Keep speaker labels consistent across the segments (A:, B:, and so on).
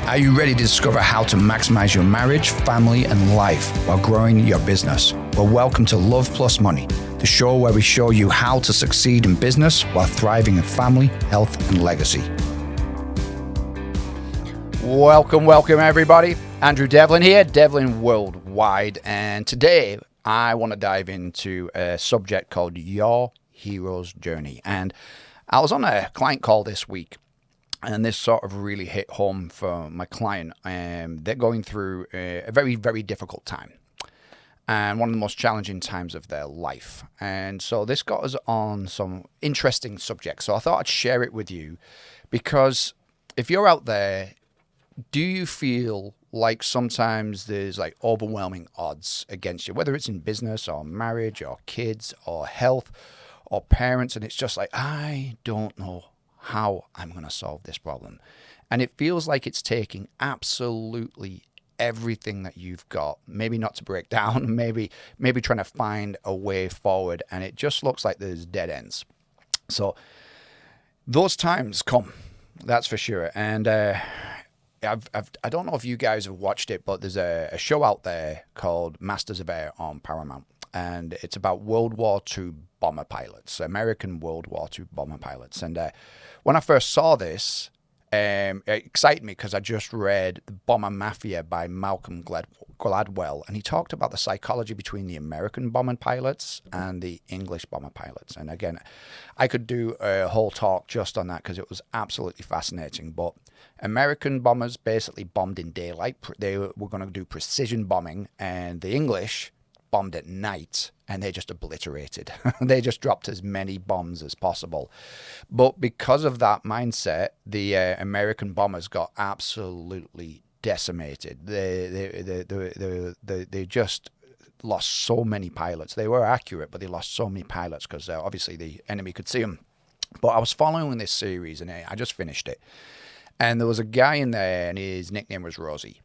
A: Are you ready to discover how to maximize your marriage, family, and life while growing your business? Well, welcome to Love Plus Money, the show where we show you how to succeed in business while thriving in family, health, and legacy. Welcome everybody. Andrew Devlin here, Devlin Worldwide, and today I want to dive into a subject called Your Hero's Journey. And I was on a client call this week, and this sort of really hit home for my client. They're going through a very, very difficult time, and one of the most challenging times of their life. And so this got us on some interesting subjects. So I thought I'd share it with you, because if you're out there, do you feel like sometimes there's like overwhelming odds against you, whether it's in business or marriage or kids or health or parents, and it's just like, I don't know how I'm going to solve this problem. And it feels like it's taking absolutely everything that you've got, maybe not to break down, maybe trying to find a way forward, and it just looks like there's dead ends. So those times come, that's for sure. And I don't know if you guys have watched it, but there's a show out there called Masters of Air on Paramount, and it's about World War II bomber pilots, American World War II bomber pilots. And when I first saw this, it excited me because I just read The Bomber Mafia by Malcolm Gladwell, and he talked about the psychology between the American bomber pilots and the English bomber pilots. And again, I could do a whole talk just on that because it was absolutely fascinating. But American bombers basically bombed in daylight. They were going to do precision bombing, and the English bombed at night, and they just obliterated. They just dropped as many bombs as possible. But because of that mindset, the American bombers got absolutely decimated. They just lost so many pilots. They were accurate, but they lost so many pilots because obviously the enemy could see them. But I was following this series, and I just finished it. And there was a guy in there, and his nickname was Rosie.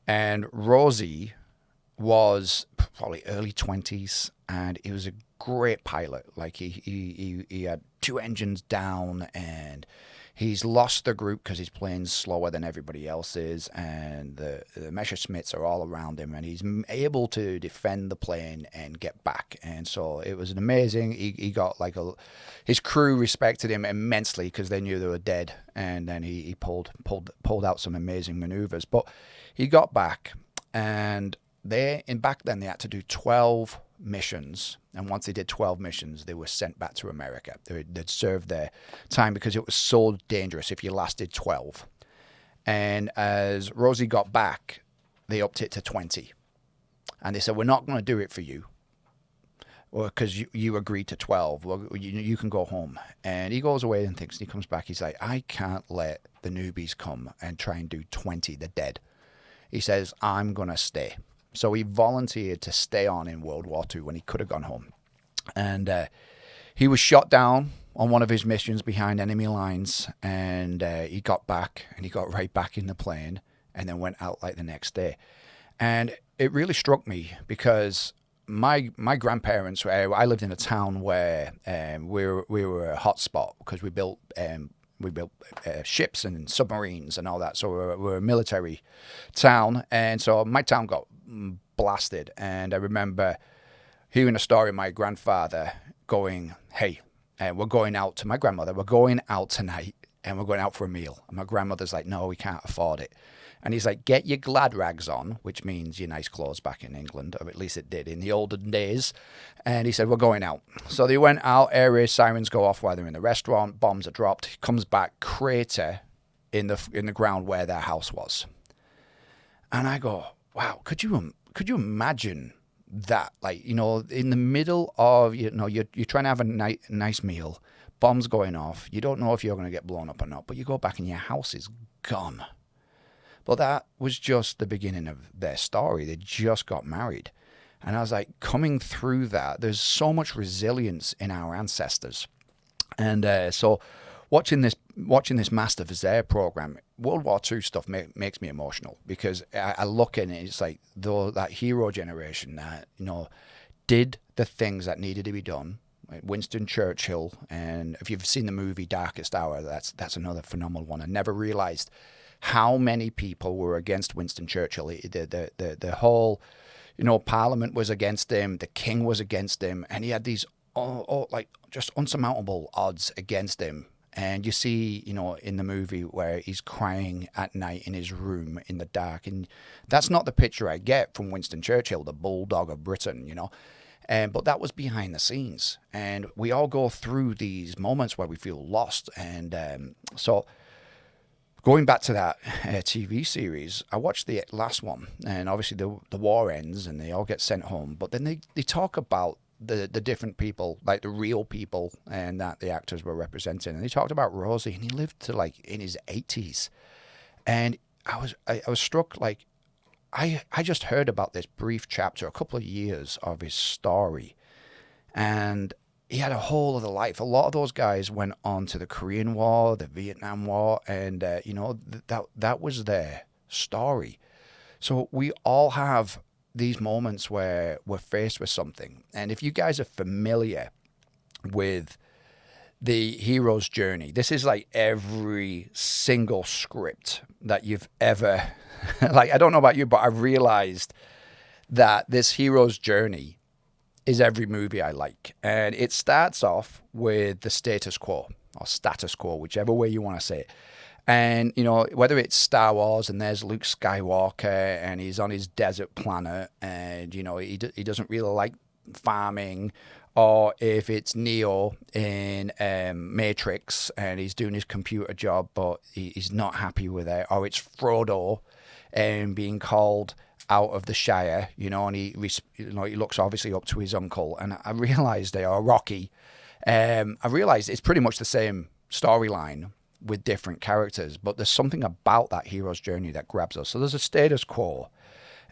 A: And Rosie was probably early 20s, and he was a great pilot. Like he had two engines down, and he's lost the group because his plane's slower than everybody else is, and the Messerschmitts are all around him, and he's able to defend the plane and get back. And so it was an amazing. He got like his crew respected him immensely because they knew they were dead, and then he pulled out some amazing maneuvers. But he got back, and back then they had to do 12 missions, and once they did 12 missions, they were sent back to America. They'd served their time because it was so dangerous if you lasted 12. And as Rosie got back, they upped it to 20, and they said, we're not going to do it for you, because you agreed to 12. Well, you can go home. And he goes away and thinks, and he comes back, he's like, I can't let the newbies come and try and do 20. They're dead. He says, I'm going to stay. So he volunteered to stay on in World War II when he could have gone home. And he was shot down on one of his missions behind enemy lines, and he got back, and he got right back in the plane, and then went out like the next day. And it really struck me because my grandparents, I lived in a town where we were a hot spot because we built ships and submarines and all that. So we're a military town. And so my town got blasted. And I remember hearing a story of my grandfather going, hey, we're going out to my grandmother. We're going out tonight, and we're going out for a meal. And my grandmother's like, no, we can't afford it. And he's like, get your glad rags on, which means your nice clothes back in England, or at least it did in the olden days. And he said, we're going out. So they went out, air raid sirens go off while they're in the restaurant, bombs are dropped. He comes back, crater in the ground where their house was. And I go, wow, could you imagine that? Like, in the middle of, you're trying to have a nice meal, bombs going off, you don't know if you're going to get blown up or not, but you go back and your house is gone. But that was just the beginning of their story. They just got married. And I was like, coming through that, there's so much resilience in our ancestors. And so watching this Masters of Air program, World War II stuff makes me emotional, because I look at it, it's like that hero generation that, did the things that needed to be done. Like Winston Churchill, and if you've seen the movie Darkest Hour, that's another phenomenal one. I never realized how many people were against Winston Churchill. The whole, Parliament was against him, the king was against him, and he had these like just unsurmountable odds against him. And you see, in the movie where he's crying at night in his room in the dark. And that's not the picture I get from Winston Churchill, the bulldog of Britain, But that was behind the scenes. And we all go through these moments where we feel lost. And so going back to that TV series, I watched the last one. And obviously the war ends and they all get sent home. But then they talk about the different people, like the real people, and that the actors were representing. And they talked about Rosie, and he lived to like in his 80s. And I was struck, like I just heard about this brief chapter, a couple of years of his story, and he had a whole other life. A lot of those guys went on to the Korean War, the Vietnam War, and that was their story. So we all have these moments where we're faced with something. And if you guys are familiar with the hero's journey, this is like every single script that you've ever, like, I don't know about you, but I've realized that this hero's journey is every movie I like. And it starts off with the status quo, or status quo, whichever way you want to say it. And, whether it's Star Wars and there's Luke Skywalker and he's on his desert planet and, he doesn't really like farming, or if it's Neo in Matrix and he's doing his computer job but he's not happy with it, or it's Frodo being called out of the Shire, and he looks obviously up to his uncle. And I realised or Rocky, I realised it's pretty much the same storyline with different characters, but there's something about that hero's journey that grabs us. So there's a status quo,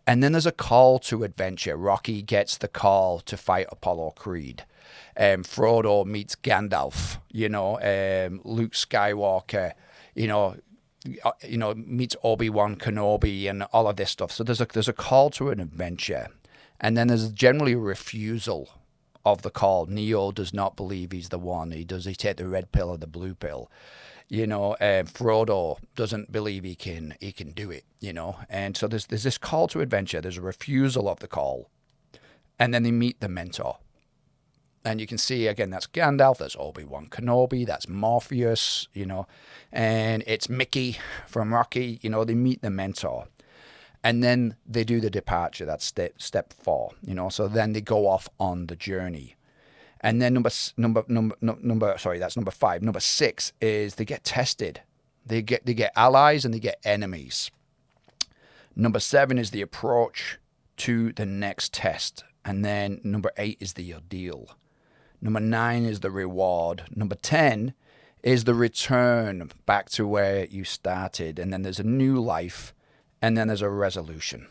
A: and then there's a call to adventure. Rocky gets the call to fight Apollo Creed. Frodo meets Gandalf. Luke Skywalker, meets Obi-Wan Kenobi and all of this stuff. So there's a call to an adventure, and then there's generally a refusal of the call. Neo does not believe he's the one. He take the red pill or the blue pill. Frodo doesn't believe he can do it, and so there's this call to adventure. There's a refusal of the call, and then they meet the mentor, and you can see again that's Gandalf, that's Obi-Wan Kenobi, that's Morpheus, and it's Mickey from Rocky. They meet the mentor, and then they do the departure. That's step 4, So then they go off on the journey. And then that's number 5. Number 6 is they get tested. They get allies and they get enemies. Number 7 is the approach to the next test. And then number 8 is the ordeal. Number 9 is the reward. Number 10 is the return back to where you started. And then there's a new life. And then there's a resolution.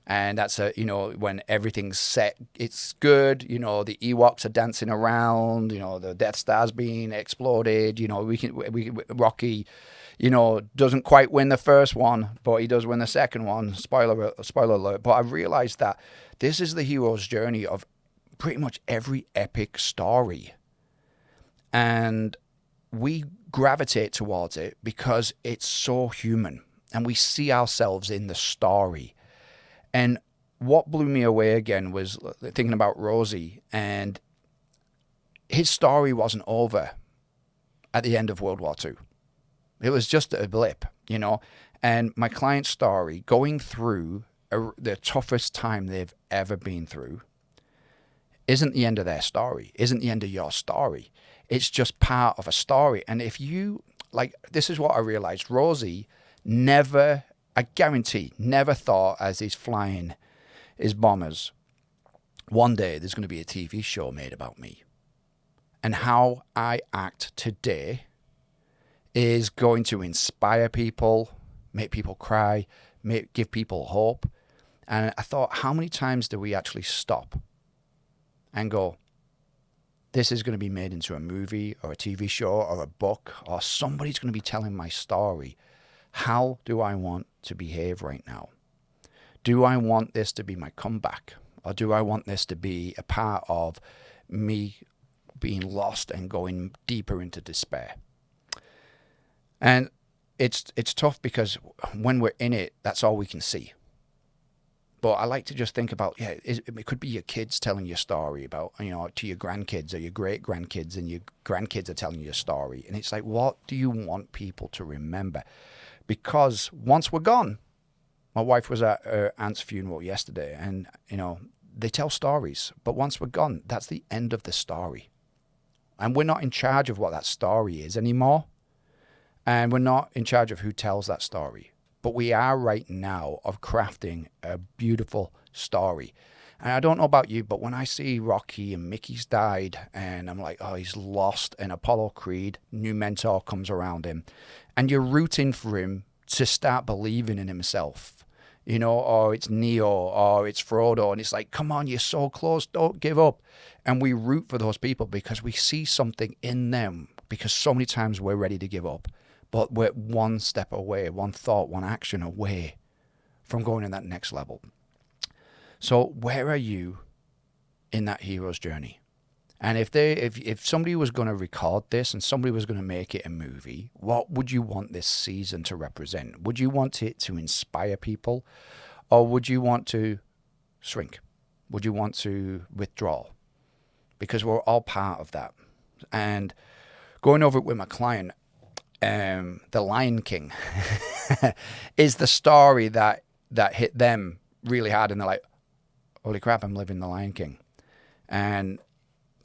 A: And that's when everything's set, it's good. The Ewoks are dancing around. The Death Star's being exploded. Rocky, doesn't quite win the first one, but he does win the second one. Spoiler alert. But I realized that this is the hero's journey of pretty much every epic story, and we gravitate towards it because it's so human, and we see ourselves in the story. And what blew me away again was thinking about Rosie, and his story wasn't over at the end of World War II. It was just a blip, And my client's story, going through the toughest time they've ever been through, isn't the end of their story, isn't the end of your story. It's just part of a story. And if you, this is what I realized, Rosie never, I guarantee, never thought as he's flying his bombers, one day there's going to be a TV show made about me. And how I act today is going to inspire people, make people cry, give people hope. And I thought, how many times do we actually stop and go, this is going to be made into a movie or a TV show or a book, or somebody's going to be telling my story. How do I want to behave right now? Do I want this to be my comeback? Or do I want this to be a part of me being lost and going deeper into despair? And it's tough because when we're in it, that's all we can see. But I like to just think about, it could be your kids telling you a story about, to your grandkids or your great-grandkids, and your grandkids are telling you a story. And it's like, what do you want people to remember? Because once we're gone, my wife was at her aunt's funeral yesterday, and, they tell stories. But once we're gone, that's the end of the story. And we're not in charge of what that story is anymore. And we're not in charge of who tells that story. But we are right now of crafting a beautiful story. And I don't know about you, but when I see Rocky and Mickey's died, and I'm like, oh, he's lost, and Apollo Creed, new mentor comes around him, and you're rooting for him to start believing in himself, or it's Neo, or it's Frodo, and it's like, come on, you're so close, don't give up. And we root for those people because we see something in them, because so many times we're ready to give up. But we're one step away, one thought, one action away from going in that next level. So where are you in that hero's journey? And if somebody was going to record this and somebody was going to make it a movie, what would you want this season to represent? Would you want it to inspire people, or would you want to shrink? Would you want to withdraw? Because we're all part of that. And going over it with my client, The Lion King is the story that hit them really hard, and they're like, holy crap, I'm living The Lion King. And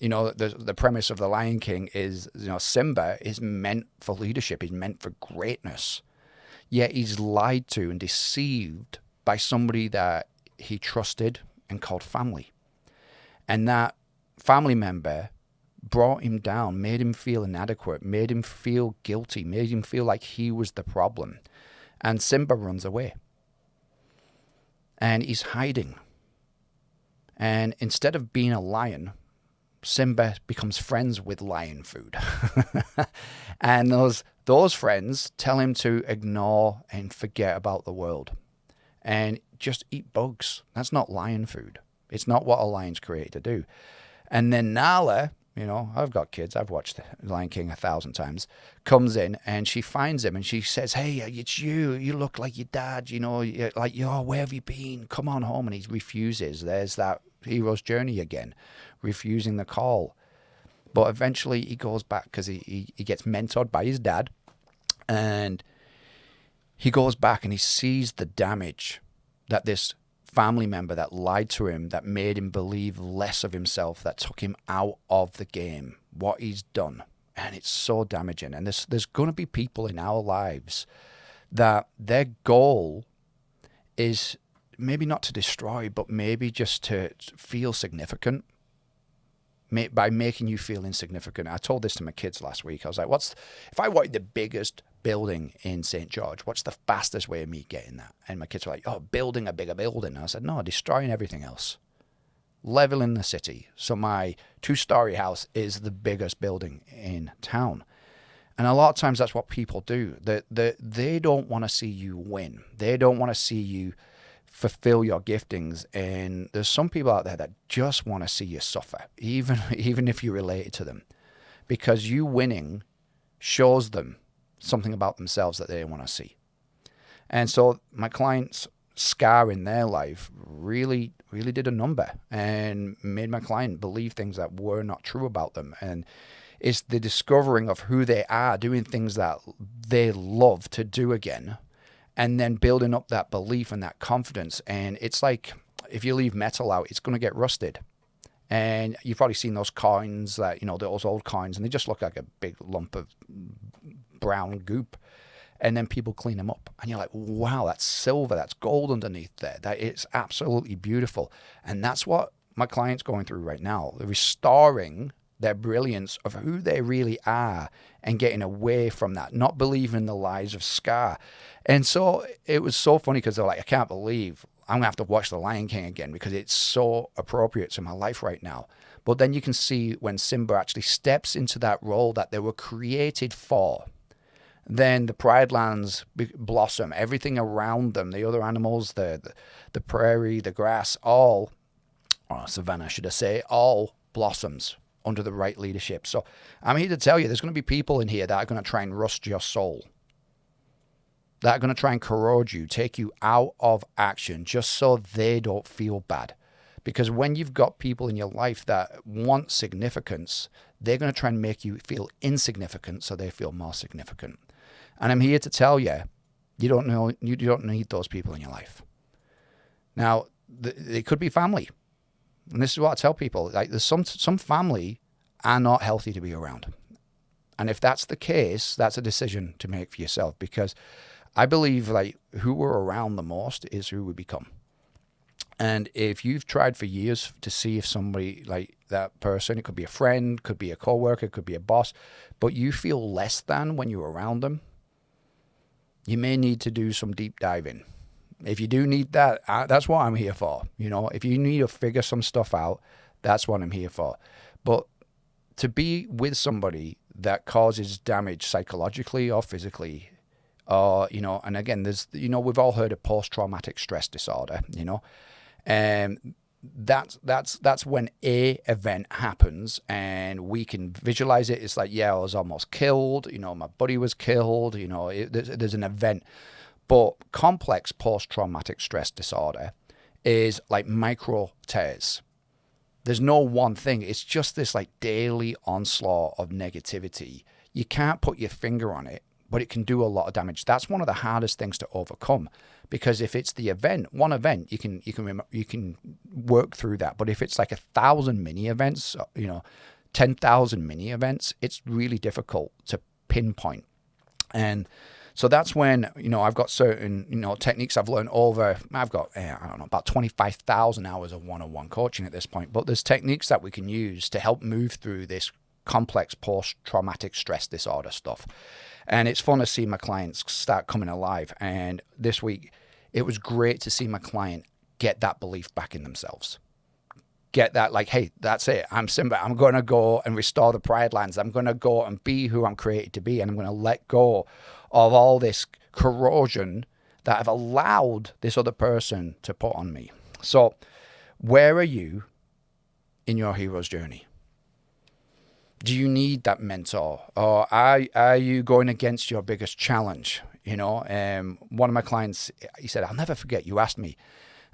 A: the premise of The Lion King is, Simba is meant for leadership, he's meant for greatness, yet he's lied to and deceived by somebody that he trusted and called family, and that family member brought him down, made him feel inadequate, made him feel guilty, made him feel like he was the problem. And Simba runs away. And he's hiding. And instead of being a lion, Simba becomes friends with lion food. And those friends tell him to ignore and forget about the world and just eat bugs. That's not lion food. It's not what a lion's created to do. And then Nala, I've got kids, I've watched The Lion King 1,000 times, comes in and she finds him and she says, hey, it's you look like your dad, you're like, where have you been? Come on home. And he refuses. There's that hero's journey again, refusing the call. But eventually he goes back because he gets mentored by his dad, and he goes back and he sees the damage that this family member that lied to him, that made him believe less of himself, that took him out of the game, what he's done. And it's so damaging. And there's going to be people in our lives that their goal is maybe not to destroy, but maybe just to feel significant, by making you feel insignificant. I told this to my kids last week. I was like, if I wanted the biggest building in St. George, what's the fastest way of me getting that? And my kids were like, building a bigger building. And I said, no, destroying everything else. Leveling the city. So my 2-story house is the biggest building in town. And a lot of times that's what people do. They don't want to see you win. They don't want to see you fulfill your giftings. And there's some people out there that just want to see you suffer, even if you're related to them, because you winning shows them something about themselves that they want to see. And so my client's scar in their life really, really did a number and made my client believe things that were not true about them. And it's the discovering of who they are, doing things that they love to do again, and then building up that belief and that confidence. And it's like, if you leave metal out, it's going to get rusted. And you've probably seen those coins that, those old coins, and they just look like a big lump of brown goop. And then people clean them up. And you're like, wow, that's silver, that's gold underneath there. That it's absolutely beautiful. And that's what my client's going through right now. They're restoring their brilliance of who they really are and getting away from that, not believing the lies of Scar. And so it was so funny because they're like, I can't believe I'm going to have to watch The Lion King again because it's so appropriate to my life right now. But then you can see when Simba actually steps into that role that they were created for, then the Pride Lands blossom, everything around them, the other animals, the prairie, the grass, all, or savanna, should I say, all blossoms under the right leadership. So I'm here to tell you, there's going to be people in here that are going to try and rust your soul. that are going to try and corrode you, take you out of action just so they don't feel bad. Because when you've got people in your life that want significance, they're going to try and make you feel insignificant so they feel more significant. And I'm here to tell you, you don't need those people in your life. Now, it could be family. And this is what I tell people. Like, there's some family are not healthy to be around. And if that's the case, that's a decision to make for yourself, because I believe like who we're around the most is who we become. And if you've tried for years to see if somebody like that person, it could be a friend, could be a coworker, could be a boss, but you feel less than when you're around them, you may need to do some deep diving. If you do need that, that's what I'm here for. You know, if you need to figure some stuff out, that's what I'm here for. But to be with somebody that causes damage psychologically or physically, or, you know, and again, there's, you know, we've all heard of post-traumatic stress disorder, you know, and that's when a event happens and we can visualize it. It's like, yeah, I was almost killed, you know, my buddy was killed, you know, there's an event. But complex post-traumatic stress disorder is like micro tears. There's no one thing. It's just this like daily onslaught of negativity. You can't put your finger on it, but it can do a lot of damage. That's one of the hardest things to overcome, because if it's the event, one event, you can work through that. But if it's like 1,000 mini events, you know, 10,000 mini events, it's really difficult to pinpoint. And so that's when, you know, I've got certain, you know, techniques I've learned over, I've got, I don't know, about 25,000 hours of one-on-one coaching at this point. But there's techniques that we can use to help move through this complex post-traumatic stress disorder stuff. And it's fun to see my clients start coming alive. And this week, it was great to see my client get that belief back in themselves. Get that, like, hey, that's it. I'm Simba. I'm going to go and restore the Pride Lands. I'm going to go and be who I'm created to be. And I'm going to let go of all this corrosion that I've allowed this other person to put on me. So where are you in your hero's journey? Do you need that mentor? Or are you going against your biggest challenge? You know, one of my clients, he said, I'll never forget, you asked me,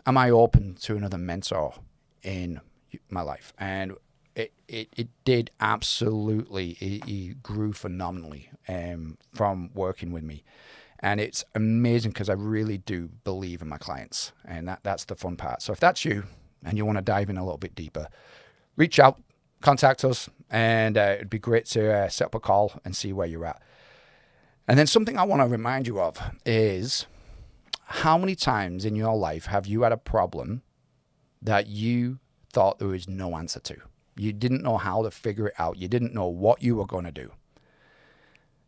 A: am I open to another mentor in my life? And it did absolutely. He grew phenomenally from working with me. And it's amazing because I really do believe in my clients. And that's the fun part. So if that's you and you want to dive in a little bit deeper, reach out, contact us, and it'd be great to set up a call and see where you're at. And then something I want to remind you of is, how many times in your life have you had a problem that you thought there was no answer to? You didn't know how to figure it out. You didn't know what you were going to do.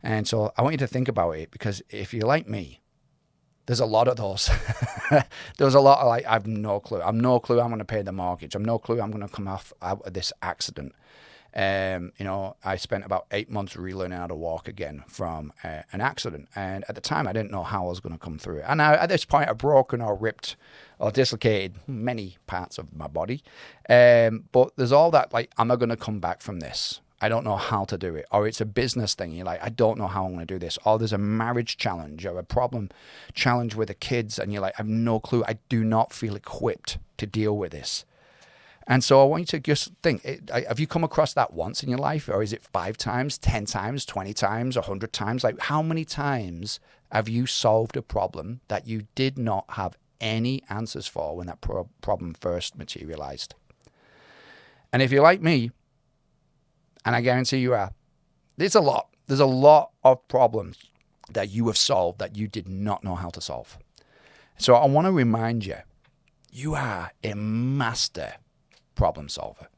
A: And so I want you to think about it, because if you're like me, there's a lot of those. There's a lot of like, I've no clue. I'm no clue I'm going to pay the mortgage. I'm no clue I'm going to come out of this accident. You know, I spent about 8 months relearning how to walk again from an accident. And at the time, I didn't know how I was going to come through it. And at this point, I've broken or ripped or dislocated many parts of my body. But there's all that, like, am I going to come back from this? I don't know how to do it. Or it's a business thing. You're like, I don't know how I'm going to do this. Or there's a marriage challenge or a problem challenge with the kids. And you're like, I have no clue. I do not feel equipped to deal with this. And so I want you to just think, have you come across that once in your life? Or is it 5 times, 10 times, 20 times, 100 times? Like, how many times have you solved a problem that you did not have any answers for when that problem first materialized? And if you're like me, and I guarantee you are, there's a lot of problems that you have solved that you did not know how to solve. So I want to remind you, you are a master problem solver.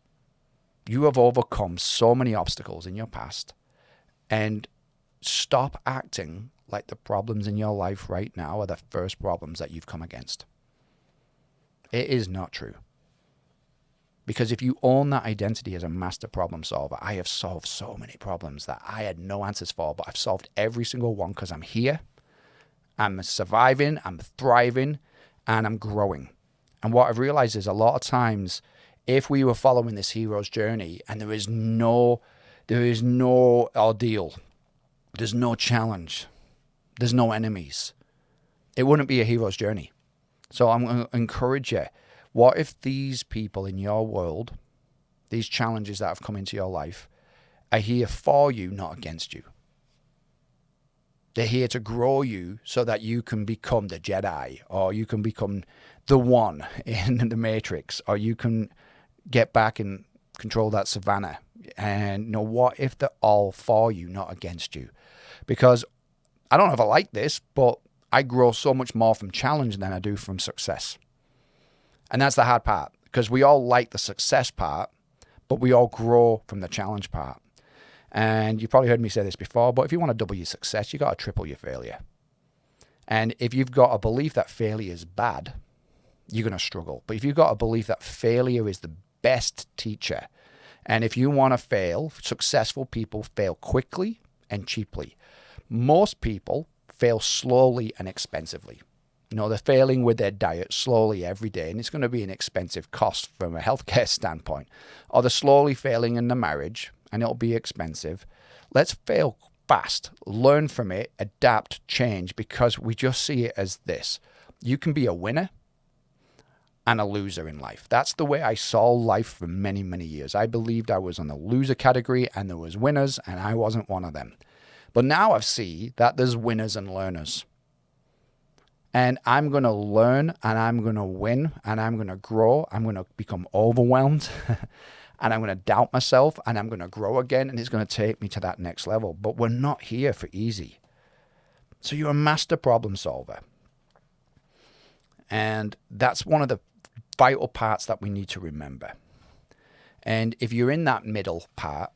A: You have overcome so many obstacles in your past, and stop acting like the problems in your life right now are the first problems that you've come against. It is not true. Because if you own that identity as a master problem solver, I have solved so many problems that I had no answers for, but I've solved every single one because I'm here, I'm surviving, I'm thriving, and I'm growing. And what I've realized is a lot of times, if we were following this hero's journey and there is no ordeal, there's no challenge, there's no enemies, it wouldn't be a hero's journey. So I'm going to encourage you. What if these people in your world, these challenges that have come into your life, are here for you, not against you? They're here to grow you so that you can become the Jedi, or you can become the one in the Matrix, or you can get back and control that savannah. And what if they're all for you, not against you? Because I don't know if I like this, but I grow so much more from challenge than I do from success. And that's the hard part, because we all like the success part, but we all grow from the challenge part. And you've probably heard me say this before, but if you want to double your success, you got to triple your failure. And if you've got a belief that failure is bad, you're going to struggle. But if you've got a belief that failure is the best teacher, and if you want to fail, successful people fail quickly and cheaply. Most people fail slowly and expensively. They're failing with their diet slowly every day, and it's going to be an expensive cost from a healthcare standpoint. Or they're slowly failing in the marriage, and it'll be expensive. Let's fail fast, learn from it, adapt, change, because we just see it as this. You can be a winner and a loser in life. That's the way I saw life for many, many years. I believed I was on the loser category and there was winners, and I wasn't one of them. But now I see that there's winners and learners. And I'm going to learn, and I'm going to win, and I'm going to grow. I'm going to become overwhelmed, and I'm going to doubt myself, and I'm going to grow again, and it's going to take me to that next level. But we're not here for easy. So you're a master problem solver. And that's one of the vital parts that we need to remember. And if you're in that middle part,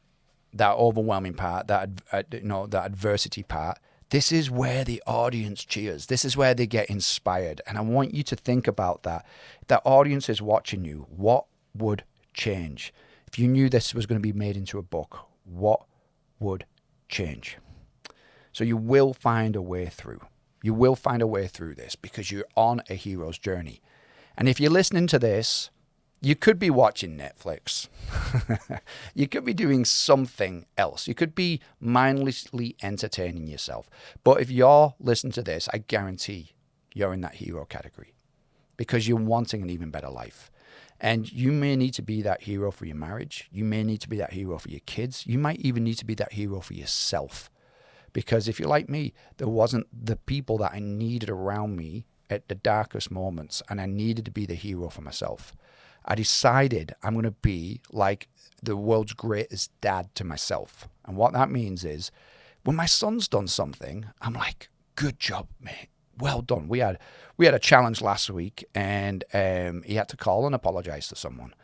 A: that overwhelming part, that adversity part, this is where the audience cheers. This is where they get inspired. And I want you to think about that. If that audience is watching you, what would change? If you knew this was going to be made into a book, what would change? So you will find a way through. You will find a way through this because you're on a hero's journey. And if you're listening to this, you could be watching Netflix. You could be doing something else. You could be mindlessly entertaining yourself. But if you're listening to this, I guarantee you're in that hero category because you're wanting an even better life. And you may need to be that hero for your marriage. You may need to be that hero for your kids. You might even need to be that hero for yourself. Because if you're like me, there wasn't the people that I needed around me at the darkest moments, and I needed to be the hero for myself. I decided I'm going to be like the world's greatest dad to myself. And what that means is when my son's done something, I'm like, good job, mate. Well done. We had a challenge last week, and he had to call and apologize to someone.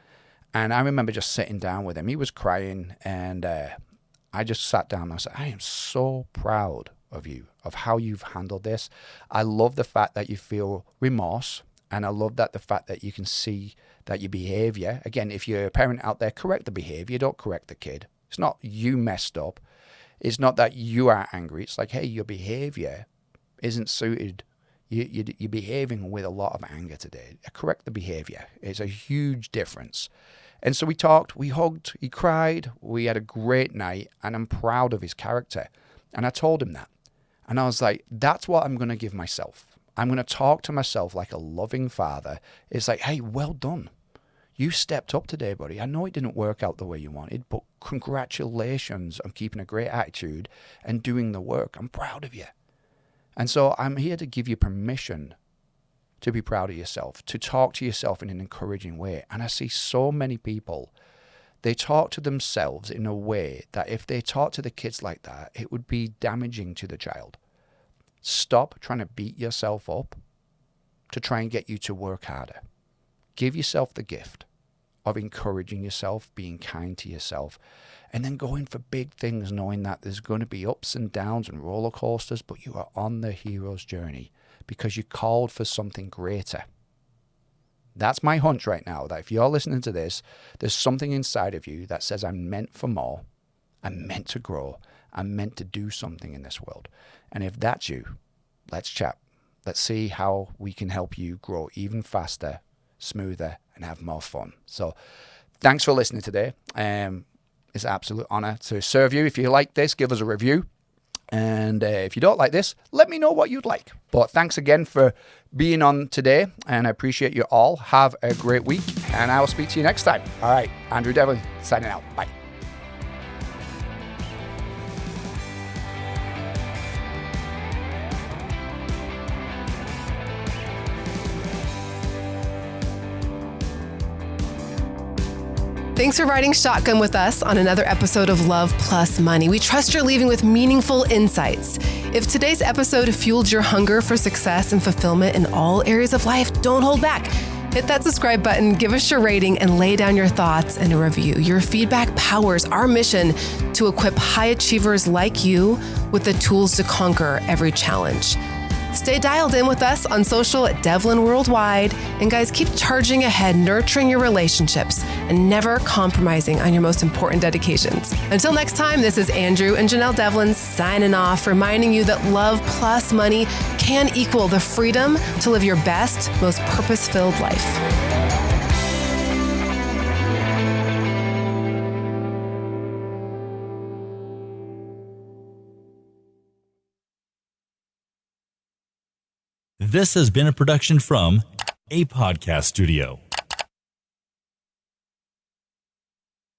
A: And I remember just sitting down with him. He was crying, and I just sat down and I said, I am so proud of you, of how you've handled this. I love the fact that you feel remorse, and I love that the fact that you can see that your behavior, again, if you're a parent out there, correct the behavior, don't correct the kid. It's not you messed up. It's not that you are angry. It's like, hey, your behavior isn't suited. You're behaving with a lot of anger today. Correct the behavior. It's a huge difference. And so we talked, we hugged, he cried, we had a great night, and I'm proud of his character. And I told him that. And I was like, that's what I'm going to give myself. I'm going to talk to myself like a loving father. It's like, hey, well done. You stepped up today, buddy. I know it didn't work out the way you wanted, but congratulations on keeping a great attitude and doing the work. I'm proud of you. And so I'm here to give you permission to be proud of yourself, to talk to yourself in an encouraging way. And I see so many people, they talk to themselves in a way that if they talk to the kids like that, it would be damaging to the child. Stop trying to beat yourself up to try and get you to work harder. Give yourself the gift of encouraging yourself, being kind to yourself, and then going for big things, knowing that there's going to be ups and downs and roller coasters, but you are on the hero's journey because you called for something greater. That's my hunch right now, that if you're listening to this, there's something inside of you that says, I'm meant for more, I'm meant to grow, I'm meant to do something in this world. And if that's you, let's chat. Let's see how we can help you grow even faster, smoother, and have more fun. So thanks for listening today. It's an absolute honor to serve you. If you like this, give us a review. And if you don't like this, let me know what you'd like. But thanks again for being on today, and I appreciate you all. Have a great week, and I will speak to you next time. All right, Andrew Devlin signing out. Bye.
B: Thanks for riding shotgun with us on another episode of Love Plus Money. We trust you're leaving with meaningful insights. If today's episode fueled your hunger for success and fulfillment in all areas of life, don't hold back. Hit that subscribe button, give us your rating, and lay down your thoughts in a review. Your feedback powers our mission to equip high achievers like you with the tools to conquer every challenge. Stay dialed in with us on social at Devlin Worldwide. And guys, keep charging ahead, nurturing your relationships, and never compromising on your most important dedications. Until next time, this is Andrew and Janelle Devlin signing off, reminding you that love plus money can equal the freedom to live your best, most purpose-filled life.
C: This has been a production from a podcast studio.